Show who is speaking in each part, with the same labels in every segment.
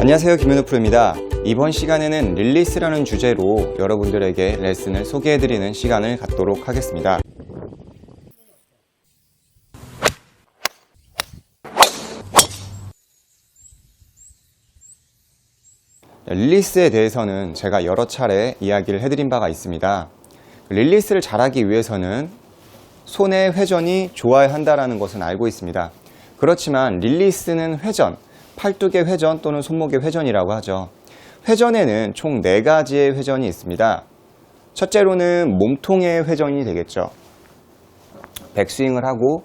Speaker 1: 안녕하세요, 김현우 프로입니다. 이번 시간에는 릴리스라는 주제로 여러분들에게 레슨을 소개해드리는 시간을 갖도록 하겠습니다. 릴리스에 대해서는 제가 여러 차례 이야기를 해드린 바가 있습니다. 릴리스를 잘하기 위해서는 손의 회전이 좋아야 한다는 것은 알고 있습니다. 그렇지만 릴리스는 회전, 팔뚝의 회전 또는 손목의 회전이라고 하죠. 회전에는 총 4가지의 회전이 있습니다. 첫째로는 몸통의 회전이 되겠죠. 백스윙을 하고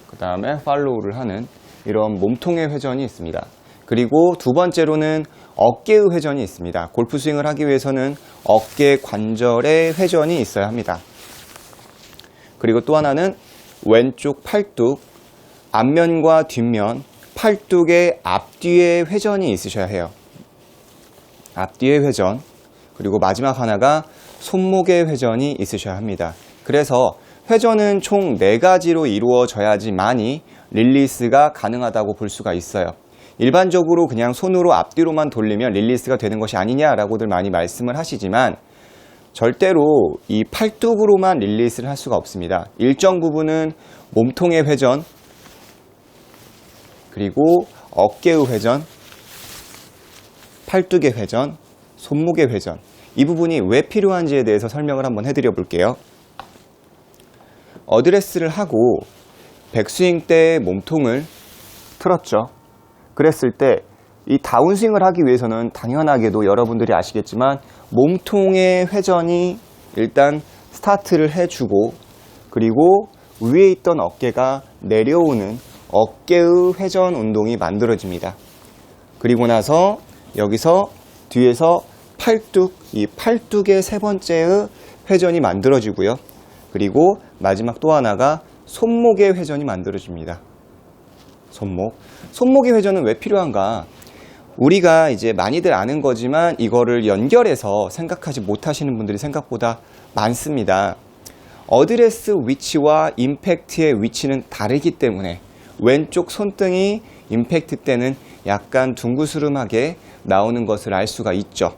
Speaker 1: 그 다음에 팔로우를 하는 이런 몸통의 회전이 있습니다. 그리고 두 번째로는 어깨의 회전이 있습니다. 골프 스윙을 하기 위해서는 어깨 관절의 회전이 있어야 합니다. 그리고 또 하나는 왼쪽 팔뚝, 앞면과 뒷면, 팔뚝의 앞뒤의 회전이 있으셔야 해요. 앞뒤의 회전, 그리고 마지막 하나가 손목의 회전이 있으셔야 합니다. 그래서 회전은 총 4가지로 이루어져야지만이 릴리스가 가능하다고 볼 수가 있어요. 일반적으로 그냥 손으로 앞뒤로만 돌리면 릴리스가 되는 것이 아니냐라고들 많이 말씀을 하시지만 절대로 이 팔뚝으로만 릴리스를 할 수가 없습니다. 일정 부분은 몸통의 회전, 그리고 어깨의 회전, 팔뚝의 회전, 손목의 회전, 이 부분이 왜 필요한지에 대해서 설명을 한번 해드려 볼게요. 어드레스를 하고 백스윙 때 몸통을 틀었죠. 그랬을 때 이 다운스윙을 하기 위해서는 당연하게도 여러분들이 아시겠지만 몸통의 회전이 일단 스타트를 해주고, 그리고 위에 있던 어깨가 내려오는 어깨의 회전 운동이 만들어집니다. 그리고 나서 여기서 뒤에서 팔뚝, 이 팔뚝의 3번째의 회전이 만들어지고요. 그리고 마지막 또 하나가 손목의 회전이 만들어집니다. 손목의 회전은 왜 필요한가? 우리가 이제 많이들 아는 거지만 이거를 연결해서 생각하지 못하시는 분들이 생각보다 많습니다. 어드레스 위치와 임팩트의 위치는 다르기 때문에 왼쪽 손등이 임팩트 때는 약간 둥그스름하게 나오는 것을 알 수가 있죠.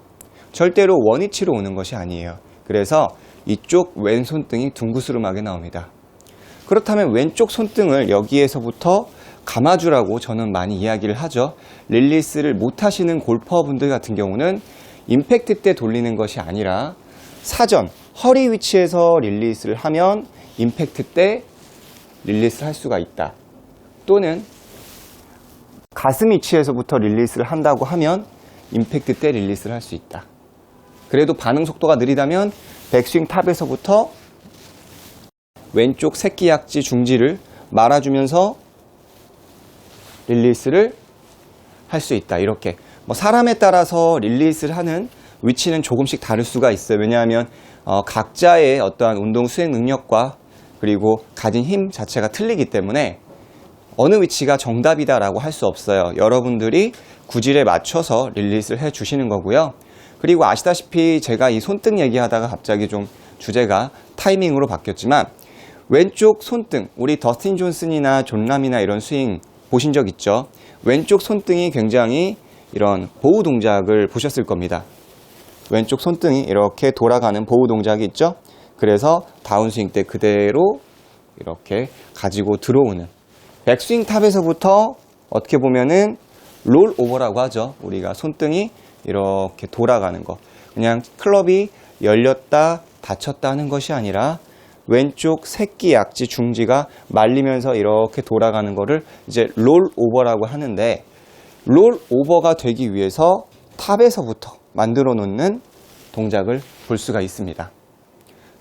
Speaker 1: 절대로 원위치로 오는 것이 아니에요. 그래서 이쪽 왼손등이 둥그스름하게 나옵니다. 그렇다면 왼쪽 손등을 여기에서부터 감아주라고 저는 많이 이야기를 하죠. 릴리스를 못하시는 골퍼분들 같은 경우는 임팩트 때 돌리는 것이 아니라 사전, 허리 위치에서 릴리스를 하면 임팩트 때 릴리스를 할 수가 있다. 또는 가슴 위치에서부터 릴리스를 한다고 하면 임팩트 때 릴리스를 할 수 있다. 그래도 반응 속도가 느리다면 백스윙 탑에서부터 왼쪽 새끼약지 중지를 말아주면서 릴리스를 할 수 있다. 이렇게 사람에 따라서 릴리스를 하는 위치는 조금씩 다를 수가 있어요. 왜냐하면 각자의 어떠한 운동 수행 능력과 그리고 가진 힘 자체가 틀리기 때문에 어느 위치가 정답이다라고 할 수 없어요. 여러분들이 구질에 맞춰서 릴리스를 해 주시는 거고요. 그리고 아시다시피 제가 이 손등 얘기하다가 갑자기 좀 주제가 타이밍으로 바뀌었지만 왼쪽 손등, 우리 더스틴 존슨이나 존 람이나 이런 스윙 보신 적 있죠? 왼쪽 손등이 굉장히 이런 보호 동작을 보셨을 겁니다. 왼쪽 손등이 이렇게 돌아가는 보호 동작이 있죠? 그래서 다운스윙 때 그대로 이렇게 가지고 들어오는, 백스윙 탑에서부터 어떻게 보면은 롤 오버라고 하죠. 우리가 손등이 이렇게 돌아가는 거. 그냥 클럽이 열렸다 닫혔다 하는 것이 아니라 왼쪽 새끼 약지 중지가 말리면서 이렇게 돌아가는 거를 이제 롤 오버라고 하는데, 롤 오버가 되기 위해서 탑에서부터 만들어 놓는 동작을 볼 수가 있습니다.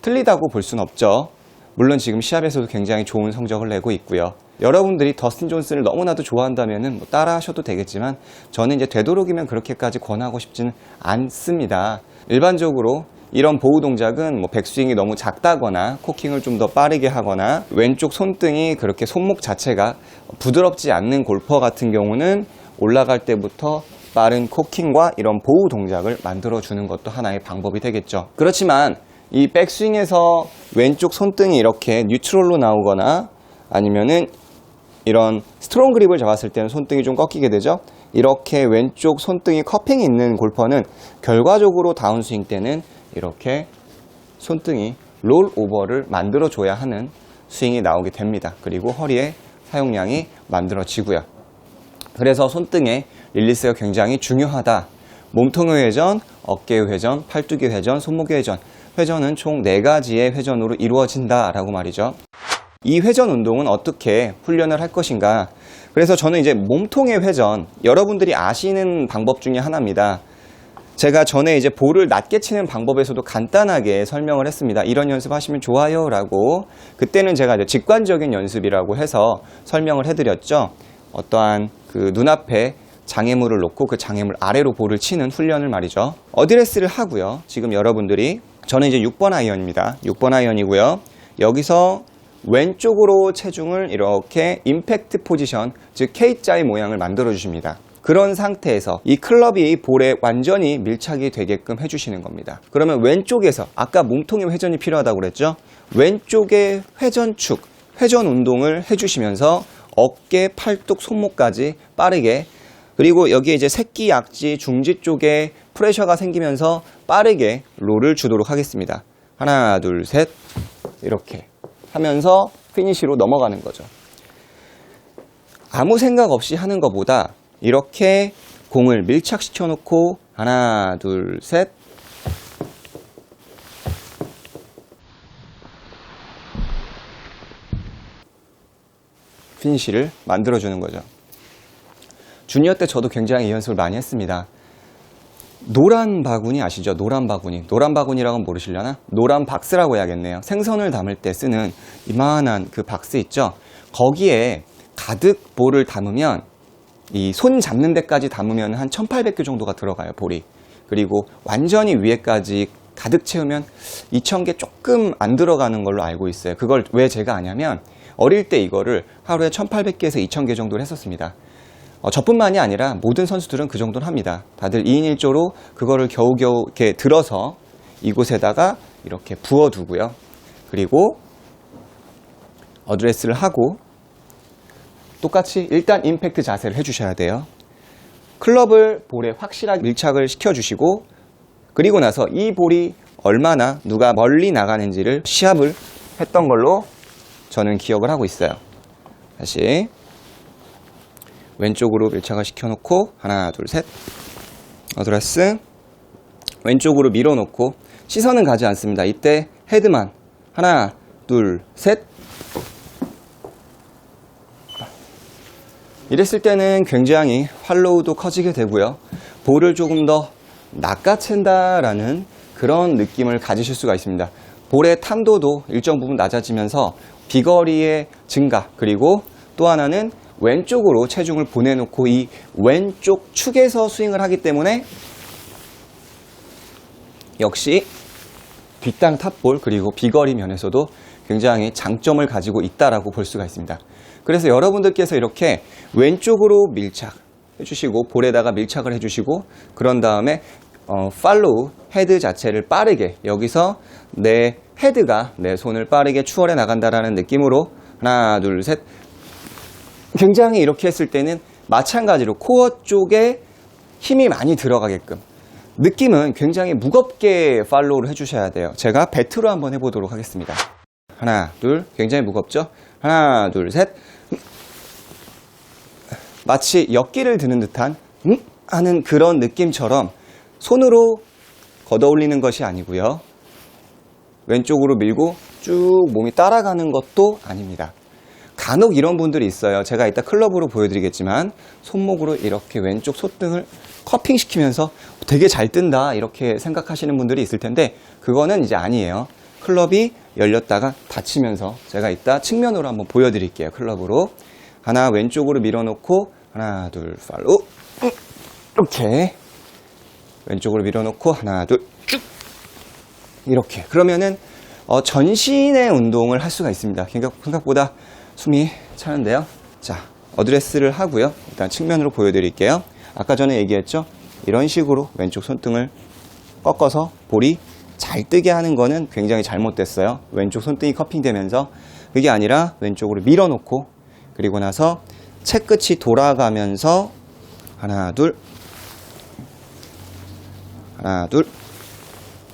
Speaker 1: 틀리다고 볼 수는 없죠. 물론 지금 시합에서도 굉장히 좋은 성적을 내고 있고요. 여러분들이 더스틴 존슨을 너무나도 좋아한다면 따라 하셔도 되겠지만 저는 이제 되도록이면 그렇게까지 권하고 싶지는 않습니다. 일반적으로 이런 보호 동작은 백스윙이 너무 작다거나 코킹을 좀 더 빠르게 하거나 왼쪽 손등이 그렇게 손목 자체가 부드럽지 않는 골퍼 같은 경우는 올라갈 때부터 빠른 코킹과 이런 보호 동작을 만들어 주는 것도 하나의 방법이 되겠죠. 그렇지만 이 백스윙에서 왼쪽 손등이 이렇게 뉴트럴로 나오거나 아니면은 이런 스트롱 그립을 잡았을 때는 손등이 좀 꺾이게 되죠. 이렇게 왼쪽 손등이 커핑이 있는 골퍼는 결과적으로 다운스윙 때는 이렇게 손등이 롤 오버를 만들어줘야 하는 스윙이 나오게 됩니다. 그리고 허리의 사용량이 만들어지고요. 그래서 손등의 릴리스가 굉장히 중요하다. 몸통의 회전, 어깨의 회전, 팔뚝의 회전, 손목의 회전. 회전은 총 4가지의 회전으로 이루어진다 라고 말이죠. 이 회전 운동은 어떻게 훈련을 할 것인가? 그래서 저는 이제 몸통의 회전, 여러분들이 아시는 방법 중에 하나입니다. 제가 전에 이제 볼을 낮게 치는 방법에서도 간단하게 설명을 했습니다. 이런 연습 하시면 좋아요 라고. 그때는 제가 이제 직관적인 연습이라고 해서 설명을 해드렸죠. 어떠한 그 눈앞에 장애물을 놓고 그 장애물 아래로 볼을 치는 훈련을 말이죠. 어드레스를 하고요. 지금 여러분들이, 저는 이제 6번 아이언입니다. 6번 아이언이고요. 여기서 왼쪽으로 체중을 이렇게 임팩트 포지션, 즉 K자의 모양을 만들어 주십니다. 그런 상태에서 이 클럽이 볼에 완전히 밀착이 되게끔 해주시는 겁니다. 그러면 왼쪽에서, 아까 몸통의 회전이 필요하다고 그랬죠? 왼쪽의 회전축, 회전 운동을 해주시면서 어깨, 팔뚝, 손목까지 빠르게, 그리고 여기에 이제 새끼, 약지, 중지 쪽에 프레셔가 생기면서 빠르게 롤을 주도록 하겠습니다. 하나, 둘, 셋, 이렇게 하면서 피니시로 넘어가는 거죠. 아무 생각 없이 하는 것보다 이렇게 공을 밀착시켜 놓고 하나, 둘, 셋, 피니시를 만들어주는 거죠. 주니어 때 저도 굉장히 이 연습을 많이 했습니다. 노란 바구니 아시죠? 노란 바구니. 노란 바구니라고는 모르시려나? 노란 박스라고 해야겠네요. 생선을 담을 때 쓰는 이만한 그 박스 있죠? 거기에 가득 볼을 담으면, 이 손 잡는 데까지 담으면 한 1800개 정도가 들어가요, 볼이. 그리고 완전히 위에까지 가득 채우면 2000개 조금 안 들어가는 걸로 알고 있어요. 그걸 왜 제가 아냐면, 어릴 때 이거를 하루에 1800개에서 2000개 정도를 했었습니다. 저뿐만이 아니라 모든 선수들은 그 정도는 합니다. 다들 2인 1조로 그거를 겨우겨우 이렇게 들어서 이곳에다가 이렇게 부어두고요. 그리고 어드레스를 하고 똑같이 일단 임팩트 자세를 해주셔야 돼요. 클럽을 볼에 확실하게 밀착을 시켜주시고, 그리고 나서 이 볼이 얼마나 누가 멀리 나가는지를 시합을 했던 걸로 저는 기억을 하고 있어요. 다시 왼쪽으로 밀착을 시켜놓고 하나, 둘, 셋, 어드레스, 왼쪽으로 밀어놓고 시선은 가지 않습니다. 이때 헤드만 하나, 둘, 셋. 이랬을 때는 굉장히 활로우도 커지게 되고요. 볼을 조금 더 낚아챈다라는 그런 느낌을 가지실 수가 있습니다. 볼의 탄도도 일정 부분 낮아지면서 비거리의 증가, 그리고 또 하나는 왼쪽으로 체중을 보내놓고 이 왼쪽 축에서 스윙을 하기 때문에 역시 뒷땅 탑볼, 그리고 비거리 면에서도 굉장히 장점을 가지고 있다라고 볼 수가 있습니다. 그래서 여러분들께서 이렇게 왼쪽으로 밀착 해주시고 볼에다가 밀착을 해주시고, 그런 다음에 팔로우 헤드 자체를 빠르게, 여기서 내 헤드가 내 손을 빠르게 추월해 나간다라는 느낌으로 하나, 둘, 셋. 굉장히 이렇게 했을 때는 마찬가지로 코어 쪽에 힘이 많이 들어가게끔, 느낌은 굉장히 무겁게 팔로우를 해주셔야 돼요. 제가 배트로 한번 해보도록 하겠습니다. 하나, 둘, 굉장히 무겁죠? 하나, 둘, 셋. 마치 역기를 드는 듯한 하는 그런 느낌처럼 손으로 걷어올리는 것이 아니고요. 왼쪽으로 밀고 쭉 몸이 따라가는 것도 아닙니다. 간혹 이런 분들이 있어요. 제가 이따 클럽으로 보여드리겠지만 손목으로 이렇게 왼쪽 손등을 커핑시키면서 되게 잘 뜬다 이렇게 생각하시는 분들이 있을 텐데, 그거는 이제 아니에요. 클럽이 열렸다가 닫히면서, 제가 이따 측면으로 한번 보여드릴게요. 클럽으로 하나 왼쪽으로 밀어놓고 하나, 둘, 팔로우, 이렇게 왼쪽으로 밀어놓고 하나, 둘, 쭉 이렇게. 그러면은 전신의 운동을 할 수가 있습니다. 생각보다 숨이 차는데요. 자, 어드레스를 하고요. 일단 측면으로 보여드릴게요. 아까 전에 얘기했죠? 이런 식으로 왼쪽 손등을 꺾어서 볼이 잘 뜨게 하는 거는 굉장히 잘못됐어요. 왼쪽 손등이 커핑되면서. 그게 아니라 왼쪽으로 밀어놓고, 그리고 나서 채끝이 돌아가면서 하나, 둘, 하나, 둘.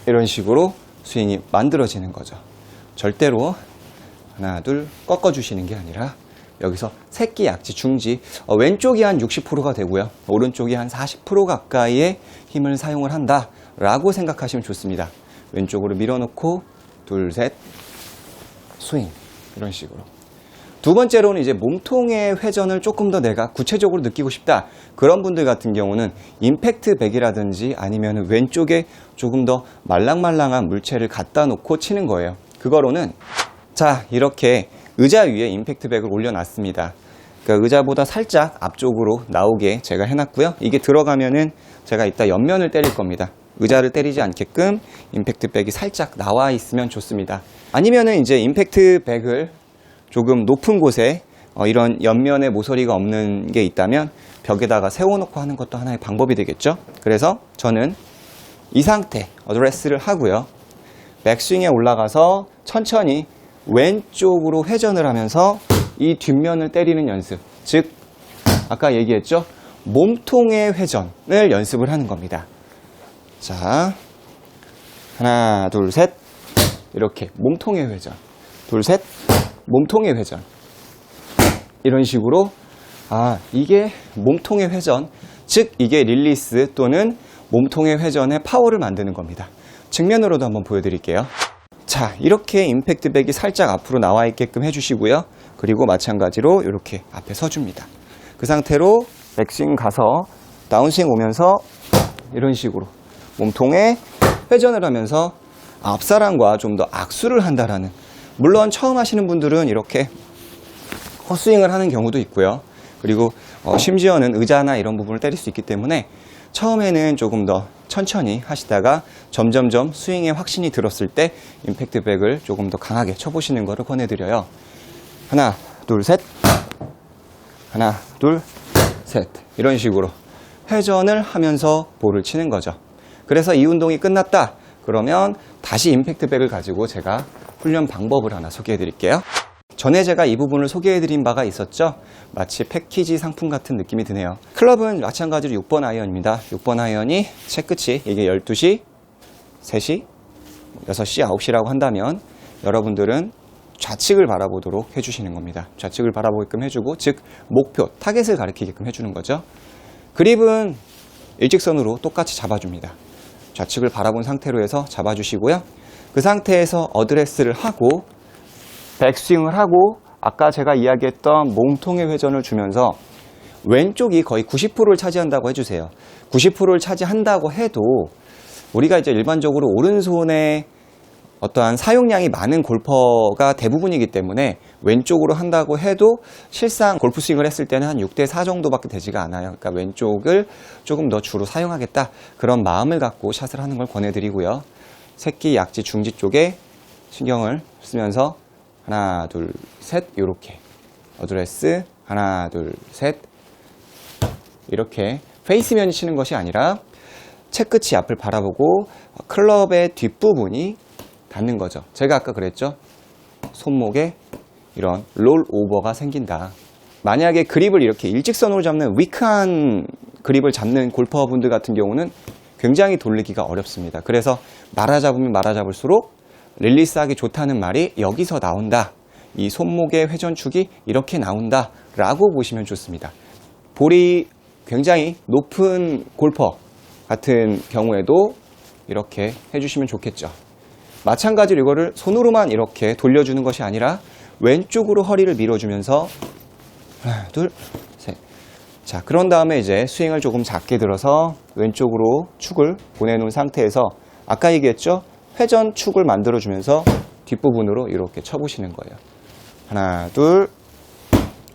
Speaker 1: 이런 식으로 스윙이 만들어지는 거죠. 절대로 하나, 둘 꺾어주시는 게 아니라 여기서 새끼, 약지, 중지, 왼쪽이 한 60%가 되고요. 오른쪽이 한 40% 가까이의 힘을 사용을 한다라고 생각하시면 좋습니다. 왼쪽으로 밀어놓고 둘, 셋, 스윙. 이런 식으로. 두 번째로는 이제 몸통의 회전을 조금 더 내가 구체적으로 느끼고 싶다. 그런 분들 같은 경우는 임팩트 백이라든지 아니면 왼쪽에 조금 더 말랑말랑한 물체를 갖다 놓고 치는 거예요. 그거로는 자, 이렇게 의자 위에 임팩트 백을 올려놨습니다. 그러니까 의자보다 살짝 앞쪽으로 나오게 제가 해놨고요. 이게 들어가면은 제가 이따 옆면을 때릴 겁니다. 의자를 때리지 않게끔 임팩트 백이 살짝 나와 있으면 좋습니다. 아니면은 이제 임팩트 백을 조금 높은 곳에 이런 옆면에 모서리가 없는 게 있다면 벽에다가 세워놓고 하는 것도 하나의 방법이 되겠죠. 그래서 저는 이 상태 어드레스를 하고요. 백스윙에 올라가서 천천히 왼쪽으로 회전을 하면서 이 뒷면을 때리는 연습, 즉 아까 얘기했죠, 몸통의 회전을 연습을 하는 겁니다. 자, 하나, 둘, 셋. 이렇게 몸통의 회전, 둘, 셋, 몸통의 회전. 이런 식으로, 이게 몸통의 회전, 즉 이게 릴리스 또는 몸통의 회전의 파워를 만드는 겁니다. 측면으로도 한번 보여드릴게요. 자, 이렇게 임팩트 백이 살짝 앞으로 나와 있게끔 해주시고요. 그리고 마찬가지로 이렇게 앞에 서줍니다. 그 상태로 백스윙 가서 다운스윙 오면서 이런 식으로 몸통에 회전을 하면서 앞사람과 좀 더 악수를 한다라는, 물론 처음 하시는 분들은 이렇게 헛스윙을 하는 경우도 있고요. 그리고 심지어는 의자나 이런 부분을 때릴 수 있기 때문에 처음에는 조금 더 천천히 하시다가 점점점 스윙에 확신이 들었을 때 임팩트 백을 조금 더 강하게 쳐보시는 것을 권해드려요. 하나, 둘, 셋. 하나, 둘, 셋. 이런 식으로 회전을 하면서 볼을 치는 거죠. 그래서 이 운동이 끝났다 그러면 다시 임팩트 백을 가지고 제가 훈련 방법을 하나 소개해 드릴게요. 전에 제가 이 부분을 소개해 드린 바가 있었죠. 마치 패키지 상품 같은 느낌이 드네요. 클럽은 마찬가지로 6번 아이언입니다. 6번 아이언이 채 끝이 이게 12시, 3시, 6시, 9시라고 한다면 여러분들은 좌측을 바라보도록 해주시는 겁니다. 좌측을 바라보게끔 해주고, 즉 목표, 타겟을 가리키게끔 해주는 거죠. 그립은 일직선으로 똑같이 잡아줍니다. 좌측을 바라본 상태로 해서 잡아주시고요. 그 상태에서 어드레스를 하고 백스윙을 하고 아까 제가 이야기했던 몸통의 회전을 주면서 왼쪽이 거의 90%를 차지한다고 해주세요. 90%를 차지한다고 해도 우리가 이제 일반적으로 오른손에 어떠한 사용량이 많은 골퍼가 대부분이기 때문에 왼쪽으로 한다고 해도 실상 골프 스윙을 했을 때는 한 6대4 정도밖에 되지가 않아요. 그러니까 왼쪽을 조금 더 주로 사용하겠다, 그런 마음을 갖고 샷을 하는 걸 권해드리고요. 새끼, 약지, 중지 쪽에 신경을 쓰면서 하나, 둘, 셋, 이렇게 어드레스, 하나, 둘, 셋, 이렇게 페이스면이 치는 것이 아니라 채 끝이 앞을 바라보고 클럽의 뒷부분이 닿는 거죠. 제가 아까 그랬죠, 손목에 이런 롤 오버가 생긴다. 만약에 그립을 이렇게 일직선으로 잡는 위크한 그립을 잡는 골퍼분들 같은 경우는 굉장히 돌리기가 어렵습니다. 그래서 말아잡으면 말아잡을수록 릴리스하기 좋다는 말이 여기서 나온다. 이 손목의 회전축이 이렇게 나온다 라고 보시면 좋습니다. 볼이 굉장히 높은 골퍼 같은 경우에도 이렇게 해주시면 좋겠죠. 마찬가지로 이거를 손으로만 이렇게 돌려주는 것이 아니라 왼쪽으로 허리를 밀어주면서 하나, 둘, 셋. 자, 그런 다음에 이제 스윙을 조금 작게 들어서 왼쪽으로 축을 보내놓은 상태에서 아까 얘기했죠? 회전 축을 만들어주면서 뒷부분으로 이렇게 쳐보시는 거예요. 하나, 둘,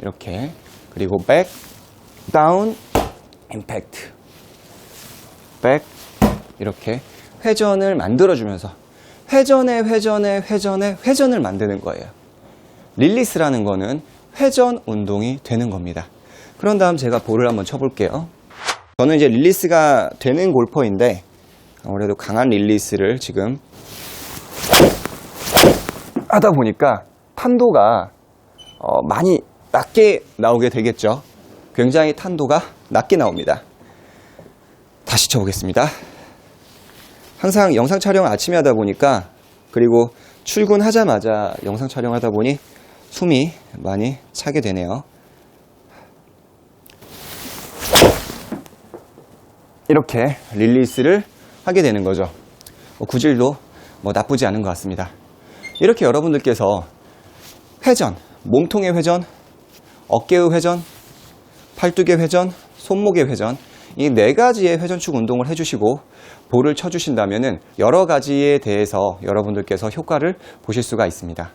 Speaker 1: 이렇게. 그리고 백, 다운, 임팩트. 백, 이렇게 회전을 만들어주면서 회전을 만드는 거예요. 릴리스라는 거는 회전 운동이 되는 겁니다. 그런 다음 제가 볼을 한번 쳐볼게요. 저는 이제 릴리스가 되는 골퍼인데 아무래도 강한 릴리스를 지금 하다 보니까 탄도가 많이 낮게 나오게 되겠죠. 굉장히 탄도가 낮게 나옵니다. 다시 쳐보겠습니다. 항상 영상 촬영을 아침에 하다 보니까, 그리고 출근하자마자 영상 촬영하다 보니 숨이 많이 차게 되네요. 이렇게 릴리스를 하게 되는 거죠. 구질도 나쁘지 않은 것 같습니다. 이렇게 여러분들께서 회전, 몸통의 회전, 어깨의 회전, 팔뚝의 회전, 손목의 회전, 이 4가지의 회전축 운동을 해주시고 볼을 쳐주신다면 여러 가지에 대해서 여러분들께서 효과를 보실 수가 있습니다.